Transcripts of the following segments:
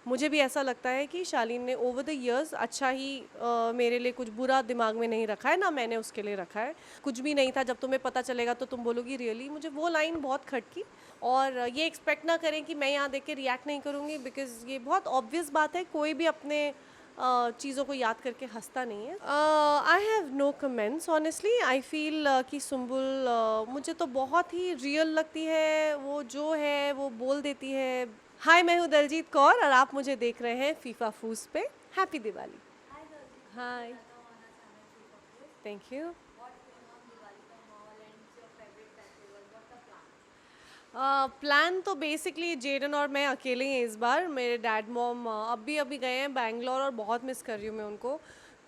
मुझे भी ऐसा लगता है कि शालीन ने ओवर द इयर्स अच्छा ही मेरे लिए कुछ बुरा दिमाग में नहीं रखा है, ना मैंने उसके लिए रखा है। कुछ भी नहीं था, जब तुम्हें पता चलेगा तो तुम बोलोगी रियली। मुझे वो लाइन बहुत खटकी। और ये एक्सपेक्ट ना करें कि मैं यहाँ देख के रिएक्ट नहीं करूँगी, बिकॉज़ ये बहुत ऑब्वियस बात है, कोई भी अपने चीज़ों को याद करके हंसता नहीं है। I have no comments honestly. I feel कि सुम्बुल मुझे तो बहुत ही रियल लगती है, वो जो है वो बोल देती है। हाय, मैं हूँ दलजीत कौर और आप मुझे देख रहे हैं फीफा फूस पे। Happy Diwali. Hi, thank you. Plan तो बेसिकली जेडन और मैं अकेले ही हैं इस बार। मेरे डैड मॉम अभी गए हैं बैंगलोर और बहुत मिस कर रही हूँ मैं उनको।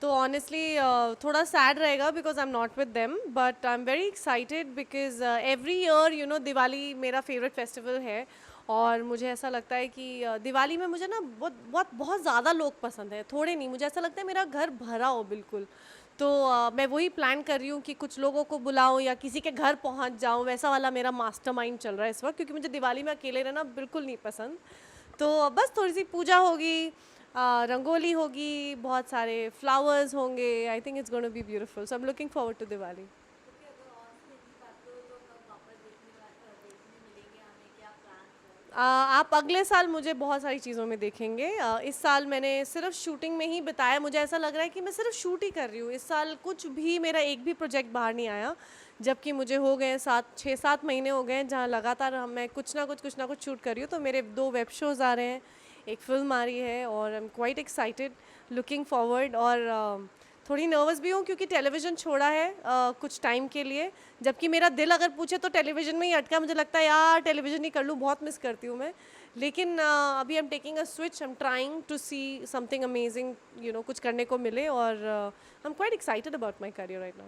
तो ऑनेस्टली थोड़ा सैड रहेगा because I am not with them, but I am very excited because every year Diwali मेरा फेवरेट फेस्टिवल है। और मुझे ऐसा लगता है कि दिवाली में मुझे ना बहुत बहुत बहुत ज़्यादा लोग पसंद है, थोड़े नहीं। मुझे ऐसा लगता है मेरा घर भरा हो बिल्कुल। तो मैं वही प्लान कर रही हूँ कि कुछ लोगों को बुलाऊँ या किसी के घर पहुँच जाऊँ, वैसा वाला मेरा मास्टरमाइंड चल रहा है इस वक्त, क्योंकि मुझे दिवाली में अकेले रहना बिल्कुल नहीं पसंद। तो बस थोड़ी सी पूजा होगी, रंगोली होगी, बहुत सारे फ्लावर्स होंगे। I think it's gonna be beautiful, so I am looking forward to Diwali. आप अगले साल मुझे बहुत सारी चीज़ों में देखेंगे। इस साल मैंने सिर्फ शूटिंग में ही बिताया। मुझे ऐसा लग रहा है कि मैं सिर्फ शूट ही कर रही हूँ इस साल। कुछ भी मेरा एक भी प्रोजेक्ट बाहर नहीं आया, जबकि मुझे हो गए 6-7 महीने हो गए हैं जहाँ लगातार मैं कुछ ना कुछ शूट कर रही हूँ। तो मेरे 2 वेब शोज़ आ रहे हैं, एक फ़िल्म आ रही है और I am quite excited, looking forward. और थोड़ी नर्वस भी हूँ क्योंकि टेलीविज़न छोड़ा है कुछ टाइम के लिए, जबकि मेरा दिल अगर पूछे तो टेलीविज़न में ही अटका। मुझे लगता है यार टेलीविज़न ही कर लूँ, बहुत मिस करती हूँ मैं। लेकिन अभी I am taking a switch, I am trying to see something amazing, कुछ करने को मिले। और I am quite excited about my career right now.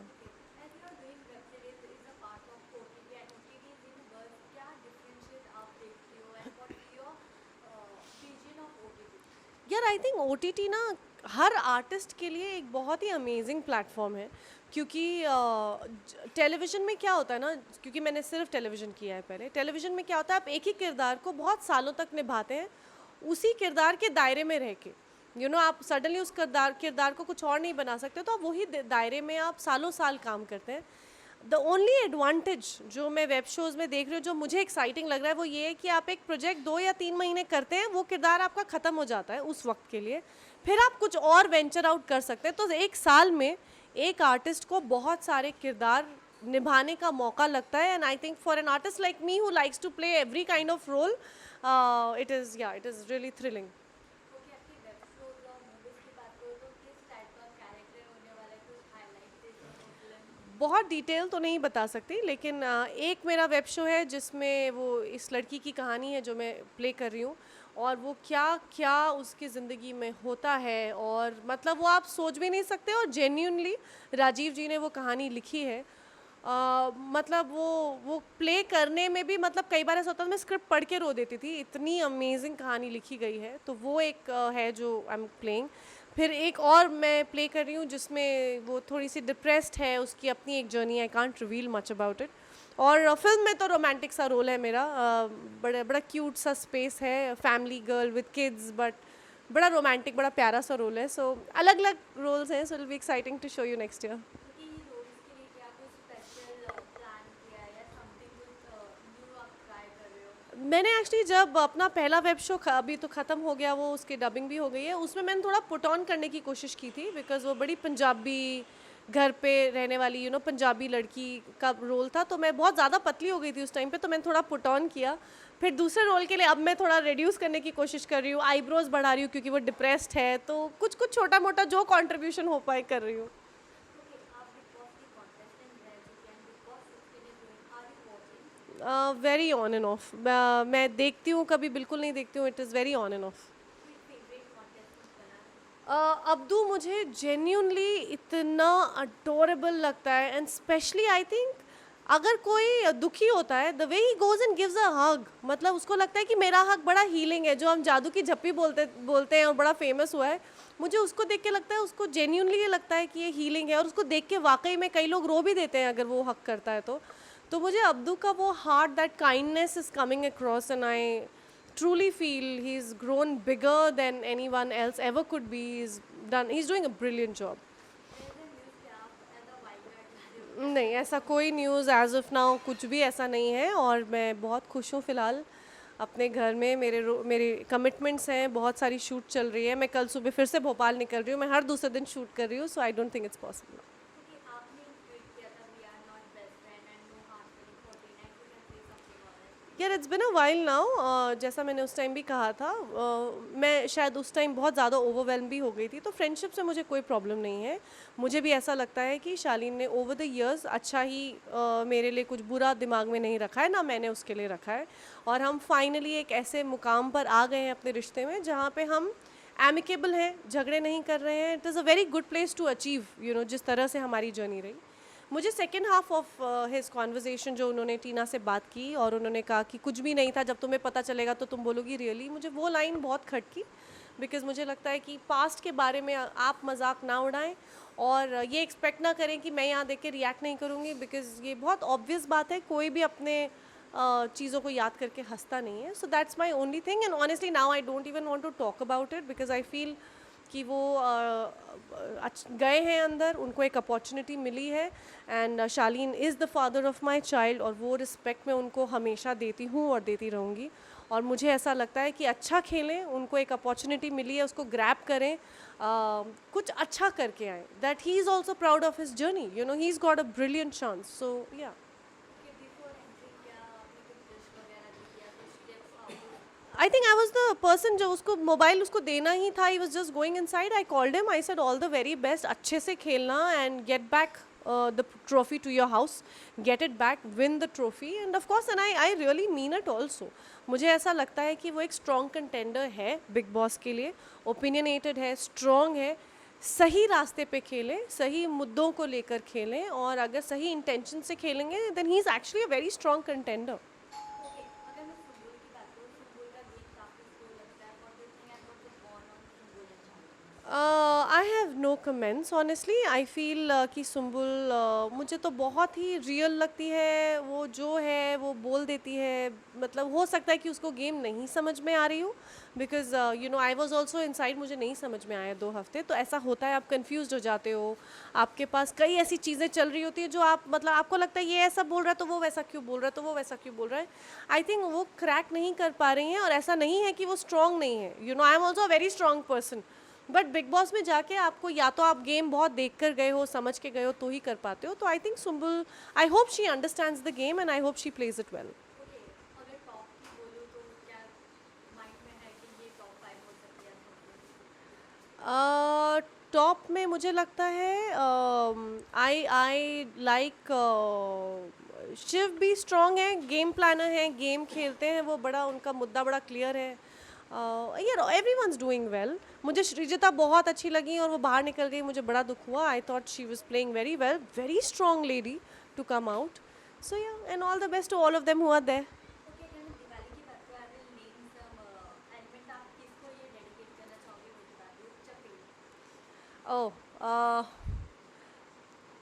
यार आई थिंक OTT ना हर आर्टिस्ट के लिए एक बहुत ही अमेजिंग प्लेटफॉर्म है, क्योंकि टेलीविज़न में क्या होता है ना, क्योंकि मैंने सिर्फ टेलीविज़न किया है पहले। टेलीविज़न में क्या होता है, आप एक ही किरदार को बहुत सालों तक निभाते हैं, उसी किरदार के दायरे में रह के। आप सडनली उस किरदार किरदार को कुछ और नहीं बना सकते, तो आप वही दायरे में आप सालों साल काम करते हैं। द ओनली एडवांटेज जो मैं वेब शोज़ में देख रही हूँ, जो मुझे एक्साइटिंग लग रहा है, वो ये है कि आप एक प्रोजेक्ट 2 या 3 महीने करते हैं, वो किरदार आपका ख़त्म हो जाता है उस वक्त के लिए, फिर आप कुछ और वेंचर आउट कर सकते हैं। तो एक साल में एक आर्टिस्ट को बहुत सारे किरदार निभाने का मौका लगता है। And I think for an artist like me who likes to play every kind of role, it is really thrilling. बहुत डिटेल तो नहीं बता सकती, लेकिन एक मेरा वेब शो है जिसमें वो इस लड़की की कहानी है जो मैं प्ले कर रही हूँ, और वो क्या क्या उसकी ज़िंदगी में होता है, और मतलब वो आप सोच भी नहीं सकते। और जेन्यूनली राजीव जी ने वो कहानी लिखी है। मतलब वो प्ले करने में भी, मतलब कई बार ऐसा होता है मैं स्क्रिप्ट पढ़ के रो देती थी, इतनी अमेजिंग कहानी लिखी गई है। तो वो एक है जो आई एम प्लेइंग। फिर एक और मैं प्ले कर रही हूँ जिसमें वो थोड़ी सी डिप्रेस्ड है, उसकी अपनी एक journey, I can't reveal much about it. और फिल्म में तो रोमांटिक सा रोल है मेरा, बड़ा बड़ा क्यूट सा स्पेस है, family girl with kids, but बड़ा रोमांटिक, बड़ा प्यारा सा रोल है। सो अलग अलग रोल्स हैं, so will be exciting to show you next year. मैंने एक्चुअली जब अपना पहला वेब शो अभी तो ख़त्म हो गया, वो उसकी डबिंग भी हो गई है, उसमें मैंने थोड़ा पुट ऑन करने की कोशिश की थी, बिकॉज़ वो बड़ी पंजाबी घर पे रहने वाली पंजाबी लड़की का रोल था। तो मैं बहुत ज़्यादा पतली हो गई थी उस टाइम पे, तो मैंने थोड़ा पुट ऑन किया। फिर दूसरे रोल के लिए अब मैं थोड़ा रिड्यूस करने की कोशिश कर रही हूँ, आईब्रोज बढ़ा रही हूँ क्योंकि वो डिप्रेस्ड है। तो कुछ कुछ छोटा मोटा जो कंट्रीब्यूशन हो पाए कर रही हूँ। Very on end of. मैं देखती हूँ, कभी बिल्कुल नहीं देखती हूँ, it is very on end of. Abdu मुझे जेन्यूनली इतना अडोरेबल लगता है, एंड स्पेशली आई थिंक अगर कोई दुखी होता है, the way he goes and gives a hug, मतलब उसको लगता है कि मेरा हग बड़ा हीलिंग है, जो हम जादू की झप्पी बोलते बोलते हैं और बड़ा फेमस हुआ है। मुझे उसको देख के लगता है, उसको जेन्यूनली ये लगता है कि ये हीलिंग है, और उसको देख के वाकई में कई लोग रो भी देते हैं अगर वो हक करता है तो मुझे अब्दू का वो heart, that kindness is coming across, and I truly feel he's grown bigger than anyone else ever could be. He's doing a brilliant job. नहीं, ऐसा कोई न्यूज़ एज ऑफ नाउ कुछ भी ऐसा नहीं है, और मैं बहुत खुश हूँ फ़िलहाल अपने घर में। मेरे कमिटमेंट्स हैं, बहुत सारी शूट चल रही है। मैं कल सुबह फिर से भोपाल निकल रही हूँ, मैं हर दूसरे दिन शूट कर रही हूँ, so I don't think it's possible. यार it's been a while now, जैसा मैंने उस टाइम भी कहा था, मैं शायद उस टाइम बहुत ज़्यादा ओवरवेल्म भी हो गई थी, तो फ्रेंडशिप से मुझे कोई प्रॉब्लम नहीं है। मुझे भी ऐसा लगता है कि शालीन ने ओवर द इयर्स अच्छा ही मेरे लिए कुछ बुरा दिमाग में नहीं रखा है, ना मैंने उसके लिए रखा है। और हम फाइनली एक ऐसे मुकाम पर आ गए हैं अपने रिश्ते में जहाँ पे हम एमिकेबल हैं, झगड़े नहीं कर रहे हैं। It is a very good place to achieve, जिस तरह से हमारी जर्नी रही। मुझे second half of his conversation जो उन्होंने टीना से बात की और उन्होंने कहा कि कुछ भी नहीं था, जब तुम्हें पता चलेगा तो तुम बोलोगी रियली, मुझे वो लाइन बहुत खटकी। बिकॉज मुझे लगता है कि पास्ट के बारे में आप मजाक ना उड़ाएं और ये एक्सपेक्ट ना करें कि मैं यहाँ देख के रिएक्ट नहीं करूँगी, बिकॉज ये बहुत ऑब्वियस बात है, कोई भी अपने चीज़ों को याद करके हंसता नहीं है। So that's my only thing, and honestly now I don't even want to talk about it, because I feel कि वो गए हैं अंदर, उनको एक अपॉर्चुनिटी मिली है, and Shaleen is the father of my child, और वो रिस्पेक्ट मैं उनको हमेशा देती हूँ और देती रहूँगी। और मुझे ऐसा लगता है कि अच्छा खेलें, उनको एक अपॉर्चुनिटी मिली है, उसको ग्रैब करें, कुछ अच्छा करके आएँ, that he is also proud of his journey, he is got a brilliant chance, so yeah. I think I was the person जो उसको मोबाइल उसको देना ही था, he was just going inside, I called him, I said all the very best, अच्छे से खेलना and get back the trophy to your house, get it back, win the trophy, and of course and I really mean it also. मुझे ऐसा लगता है कि वो एक स्ट्रॉन्ग कंटेंडर है बिग बॉस के लिए, ओपिनियनेटेड है, स्ट्रॉन्ग है, सही रास्ते पे खेलें, सही मुद्दों को लेकर खेलें, और अगर सही इंटेंशन से खेलेंगे then he is actually a very strong contender. I have no comments honestly. I feel कि सुम्बुल मुझे तो बहुत ही रियल लगती है, वो जो है वो बोल देती है, मतलब हो सकता है कि उसको गेम नहीं समझ में आ रही हो, because I was also inside, मुझे नहीं समझ में आया 2 हफ्ते, तो ऐसा होता है, आप कन्फ्यूज हो जाते हो, आपके पास कई ऐसी चीज़ें चल रही होती है जो आप मतलब आपको लगता है ये ऐसा बोल रहा है तो वो वैसा क्यों बोल रहा है, तो वो वैसा क्यों बोल रहा है। आई थिंक वो क्रैक नहीं कर पा रही हैं, और ऐसा नहीं है कि वो स्ट्रॉन्ग नहीं है, I am also a very strong person, but big boss में जाके आपको या तो आप गेम बहुत देख कर गए हो, समझ के गए हो, तो ही कर पाते हो। तो I think Sumbul, I hope she understands the game and I hope she plays it well. Top में मुझे लगता है आई लाइक शिव भी स्ट्रॉन्ग है, गेम प्लानर है, गेम खेलते हैं, वो बड़ा उनका मुद्दा बड़ा क्लियर है। यार एवरीवन's डूइंग वेल। मुझे श्रीजिता बहुत अच्छी लगी और वो बाहर निकल गई, मुझे बड़ा दुख हुआ। I thought she was playing very well, very strong lady to come out, so yeah, and all the best to all of them who are there. Oh,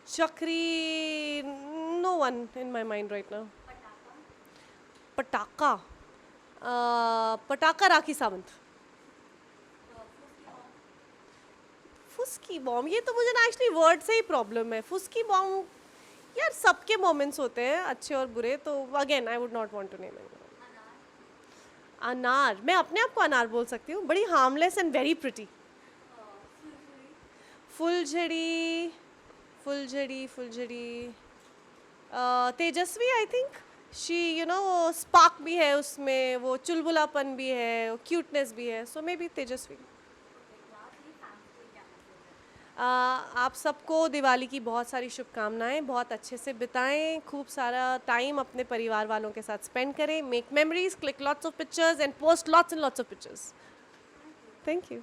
Chakri, no one in my mind right now. पटाखा, पटाखा Rakhi Sawant. फुस्की bomb, ये तो मुझे ना actually word से ही problem है। फुस्की bomb, यार सबके मोमेंट्स होते हैं अच्छे और बुरे, तो again I would not want to name it. अनार, मैं अपने आप को अनार बोल सकती हूँ, बड़ी हार्मलेस एंड वेरी प्रिटी। फुलझड़ी, फुलझड़ी, फुलझड़ी, तेजस्वी, आई थिंक शी वो स्पार्क भी है उसमें, वो चुलबुलापन भी है, क्यूटनेस भी है, सो मे बी तेजस्वी। आप सबको दिवाली की बहुत सारी शुभकामनाएं, बहुत अच्छे से बिताएं, खूब सारा टाइम अपने परिवार वालों के साथ स्पेंड करें, make memories, click lots of pictures and post lots and lots of pictures. Thank you.